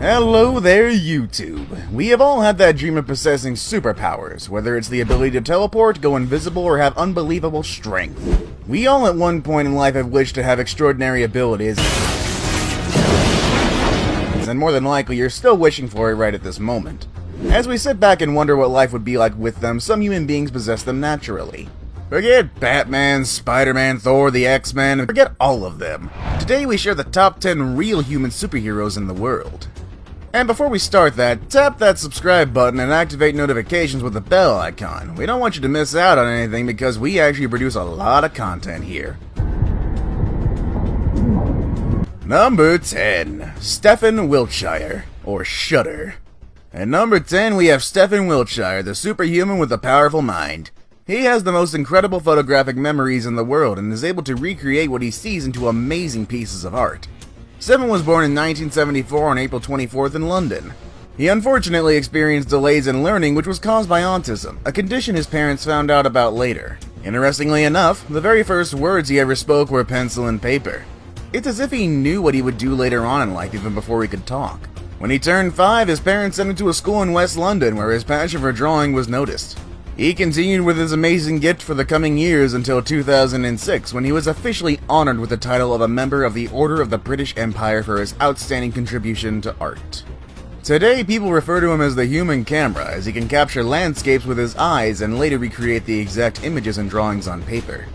Hello there, YouTube. We have all had that dream of possessing superpowers, whether it's the ability to teleport, go invisible, or have unbelievable strength. We all at one point in life have wished to have extraordinary abilities, and more than likely you're still wishing for it right at this moment. As we sit back and wonder what life would be like with them, some human beings possess them naturally. Forget Batman, Spider-Man, Thor, the X-Men, and forget all of them. Today we share the top 10 real human superheroes in the world. And before we start that, tap that subscribe button and activate notifications with the bell icon. We don't want you to miss out on anything because we actually produce a lot of content here. Number 10. Stephen Wiltshire, or Shudder. At number 10 we have Stephen Wiltshire, the superhuman with a powerful mind. He has the most incredible photographic memories in the world and is able to recreate what he sees into amazing pieces of art. Stephen was born in 1974 on April 24th in London. He unfortunately experienced delays in learning which was caused by autism, a condition his parents found out about later. Interestingly enough, the very first words he ever spoke were pencil and paper. It's as if he knew what he would do later on in life even before he could talk. When he turned 5, his parents sent him to a school in West London where his passion for drawing was noticed. He continued with his amazing gift for the coming years until 2006, when he was officially honored with the title of a member of the Order of the British Empire for his outstanding contribution to art. Today, people refer to him as the human camera, as he can capture landscapes with his eyes and later recreate the exact images and drawings on paper.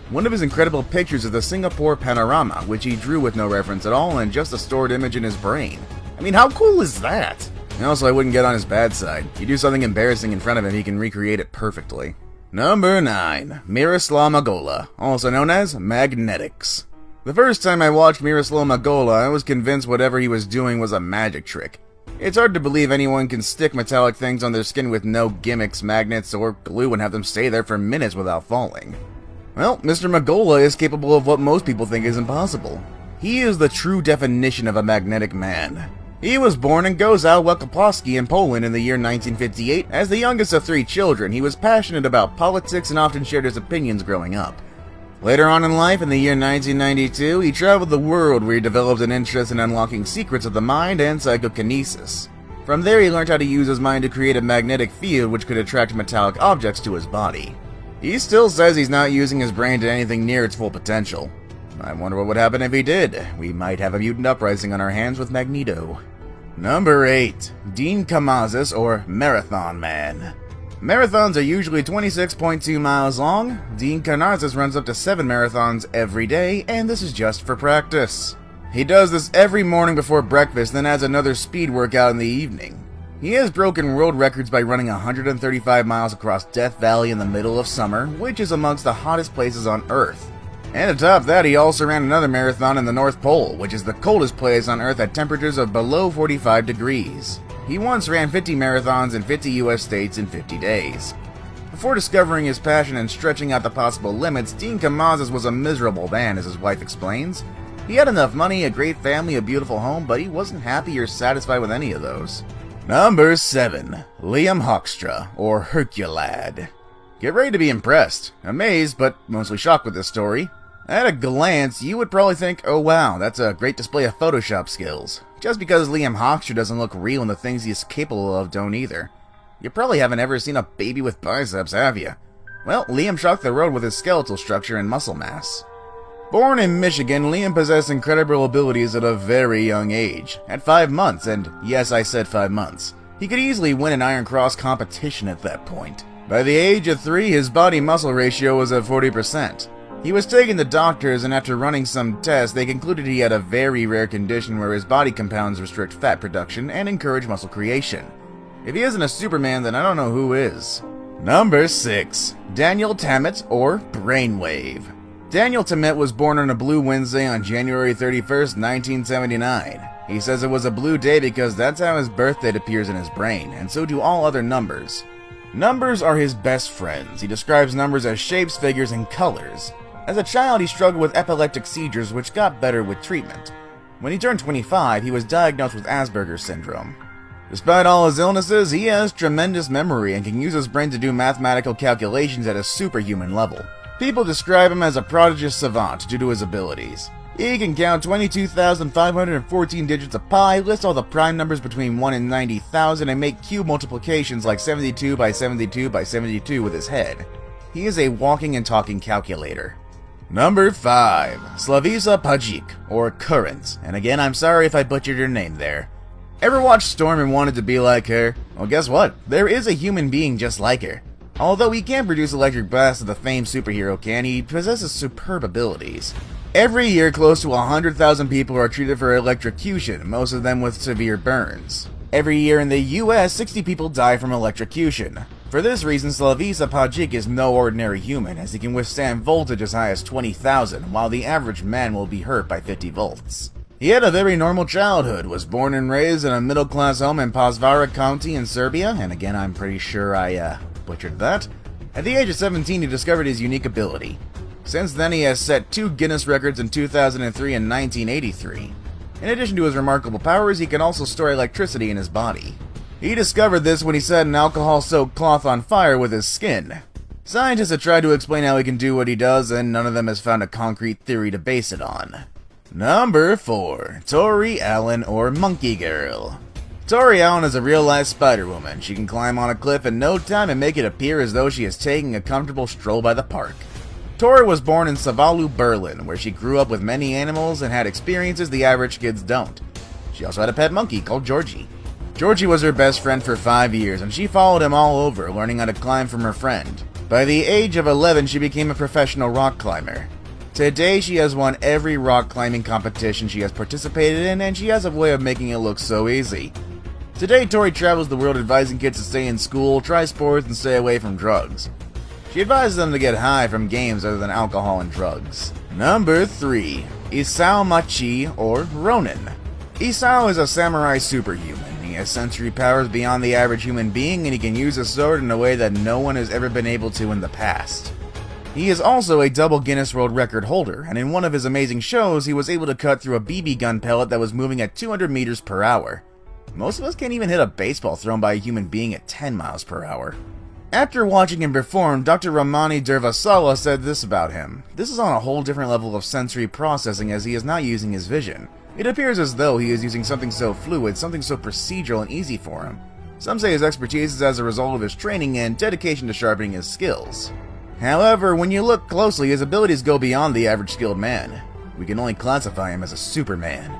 One of his incredible pictures is the Singapore panorama, which he drew with no reference at all and just a stored image in his brain. I mean, how cool is that? And also, I wouldn't get on his bad side. You do something embarrassing in front of him, he can recreate it perfectly. Number 9. Miroslav Magola, also known as Magnetics. The first time I watched Miroslav Magola, I was convinced whatever he was doing was a magic trick. It's hard to believe anyone can stick metallic things on their skin with no gimmicks, magnets, or glue and have them stay there for minutes without falling. Well, Mr. Magola is capable of what most people think is impossible. He is the true definition of a magnetic man. He was born in Gorzów Wielkopolski in Poland in the year 1958. As the youngest of 3 children, he was passionate about politics and often shared his opinions growing up. Later on in life, in the year 1992, he traveled the world where he developed an interest in unlocking secrets of the mind and psychokinesis. From there, he learned how to use his mind to create a magnetic field which could attract metallic objects to his body. He still says he's not using his brain to anything near its full potential. I wonder what would happen if he did. We might have a mutant uprising on our hands with Magneto. Number 8. Dean Kamazis, or Marathon Man. Marathons are usually 26.2 miles long. Dean Kamazis runs up to 7 marathons every day, and this is just for practice. He does this every morning before breakfast, then adds another speed workout in the evening. He has broken world records by running 135 miles across Death Valley in the middle of summer, which is amongst the hottest places on Earth. And atop that, he also ran another marathon in the North Pole, which is the coldest place on Earth at temperatures of below 45 degrees. He once ran 50 marathons in 50 US states in 50 days. Before discovering his passion and stretching out the possible limits, Dean Kamazis was a miserable man, as his wife explains. He had enough money, a great family, a beautiful home, but he wasn't happy or satisfied with any of those. Number 7. Liam Hoekstra, or Herculad. Get ready to be impressed, amazed, but mostly shocked with this story. At a glance, you would probably think, oh wow, that's a great display of Photoshop skills. Just because Liam Hoekstra doesn't look real and the things he is capable of don't either. You probably haven't ever seen a baby with biceps, have you? Well, Liam shocked the world with his skeletal structure and muscle mass. Born in Michigan, Liam possessed incredible abilities at a very young age. At 5 months, and yes, I said 5 months, he could easily win an Iron Cross competition at that point. By the age of 3, his body muscle ratio was at 40%. He was taken to doctors, and after running some tests, they concluded he had a very rare condition where his body compounds restrict fat production and encourage muscle creation. If he isn't a Superman, then I don't know who is. Number 6. Daniel Tammet, or Brainwave. Daniel Tammet was born on a blue Wednesday on January 31st, 1979. He says it was a blue day because that's how his birth date appears in his brain, and so do all other numbers. Numbers are his best friends. He describes numbers as shapes, figures, and colors. As a child, he struggled with epileptic seizures, which got better with treatment. When he turned 25, he was diagnosed with Asperger's syndrome. Despite all his illnesses, he has tremendous memory and can use his brain to do mathematical calculations at a superhuman level. People describe him as a prodigious savant due to his abilities. He can count 22,514 digits of pi, list all the prime numbers between 1 and 90,000, and make cube multiplications like 72 by 72 by 72 with his head. He is a walking and talking calculator. Number 5. Slavica Pajic, or Current, and again I'm sorry if I butchered your name there. Ever watched Storm and wanted to be like her? Well, guess what? There is a human being just like her. Although he can't produce electric blasts as the famed superhero can, he possesses superb abilities. Every year, close to 100,000 people are treated for electrocution, most of them with severe burns. Every year in the US, 60 people die from electrocution. For this reason, Slavica Pajic is no ordinary human, as he can withstand voltage as high as 20,000, while the average man will be hurt by 50 volts. He had a very normal childhood, was born and raised in a middle-class home in Pasvara County in Serbia, and again I'm pretty sure I butchered that. At the age of 17, he discovered his unique ability. Since then, he has set 2 Guinness records in 2003 and 1983. In addition to his remarkable powers, he can also store electricity in his body. He discovered this when he set an alcohol-soaked cloth on fire with his skin. Scientists have tried to explain how he can do what he does, and none of them has found a concrete theory to base it on. Number 4. Tori Allen, or Monkey Girl. Tori Allen is a real-life Spider-Woman. She can climb on a cliff in no time and make it appear as though she is taking a comfortable stroll by the park. Tori was born in Savalu, Berlin, where she grew up with many animals and had experiences the average kids don't. She also had a pet monkey called Georgie. Georgie was her best friend for 5 years, and she followed him all over, learning how to climb from her friend. By the age of 11, she became a professional rock climber. Today, she has won every rock climbing competition she has participated in, and she has a way of making it look so easy. Today, Tori travels the world advising kids to stay in school, try sports, and stay away from drugs. She advises them to get high from games other than alcohol and drugs. Number 3. Isao Machi, or Ronin. Isao is a samurai superhuman. He has sensory powers beyond the average human being, and he can use a sword in a way that no one has ever been able to in the past. He is also a double Guinness World Record holder, and in one of his amazing shows, he was able to cut through a BB gun pellet that was moving at 200 meters per hour. Most of us can't even hit a baseball thrown by a human being at 10 miles per hour. After watching him perform, Dr. Ramani Dervasala said this about him. This is on a whole different level of sensory processing, as he is not using his vision. It appears as though he is using something so fluid, something so procedural and easy for him. Some say his expertise is as a result of his training and dedication to sharpening his skills. However, when you look closely, his abilities go beyond the average skilled man. We can only classify him as a Superman.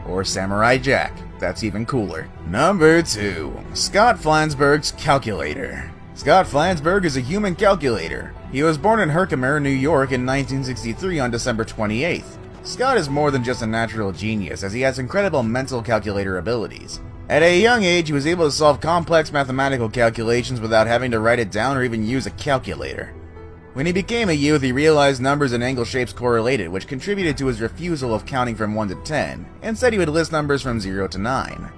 Or Samurai Jack. That's even cooler. Number 2. Scott Flansburgh's Calculator. Scott Flansburgh is a human calculator. He was born in Herkimer, New York in 1963 on December 28th. Scott is more than just a natural genius, as he has incredible mental calculator abilities. At a young age, he was able to solve complex mathematical calculations without having to write it down or even use a calculator. When he became a youth, he realized numbers and angle shapes correlated, which contributed to his refusal of counting from 1 to 10, and said he would list numbers from 0 to 9.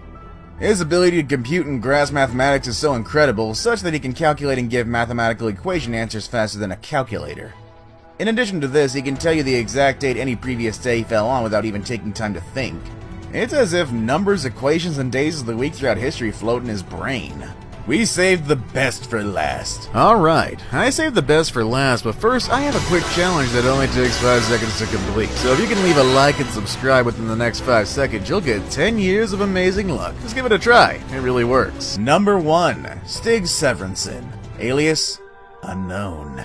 His ability to compute and grasp mathematics is so incredible, such that he can calculate and give mathematical equation answers faster than a calculator. In addition to this, he can tell you the exact date any previous day he fell on without even taking time to think. It's as if numbers, equations, and days of the week throughout history float in his brain. We saved the best for last. Alright, I saved the best for last, but first I have a quick challenge that only takes 5 seconds to complete. So if you can leave a like and subscribe within the next 5 seconds, you'll get 10 years of amazing luck. Just give it a try, it really works. Number 1. Stig Severinsen, alias Unknown.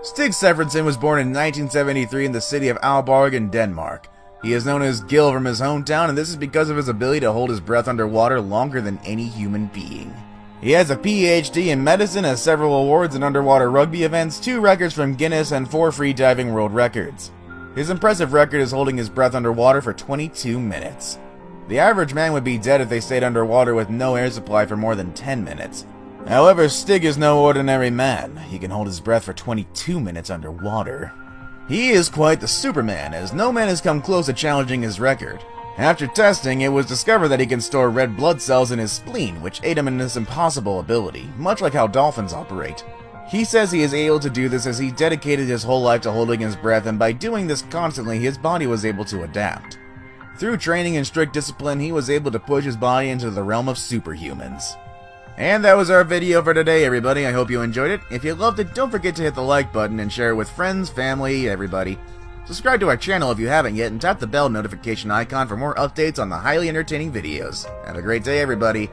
Stig Severinsen was born in 1973 in the city of Aalborg in Denmark. He is known as Gil from his hometown, and this is because of his ability to hold his breath underwater longer than any human being. He has a PhD in medicine, has several awards in underwater rugby events, 2 records from Guinness, and 4 free diving world records. His impressive record is holding his breath underwater for 22 minutes. The average man would be dead if they stayed underwater with no air supply for more than 10 minutes. However, Stig is no ordinary man. He can hold his breath for 22 minutes underwater. He is quite the Superman, as no man has come close to challenging his record. After testing, it was discovered that he can store red blood cells in his spleen, which aid him in this impossible ability, much like how dolphins operate. He says he is able to do this as he dedicated his whole life to holding his breath, and by doing this constantly, his body was able to adapt. Through training and strict discipline, he was able to push his body into the realm of superhumans. And that was our video for today, everybody. I hope you enjoyed it. If you loved it, don't forget to hit the like button and share it with friends, family, everybody. Subscribe to our channel if you haven't yet, and tap the bell notification icon for more updates on the highly entertaining videos. Have a great day, everybody.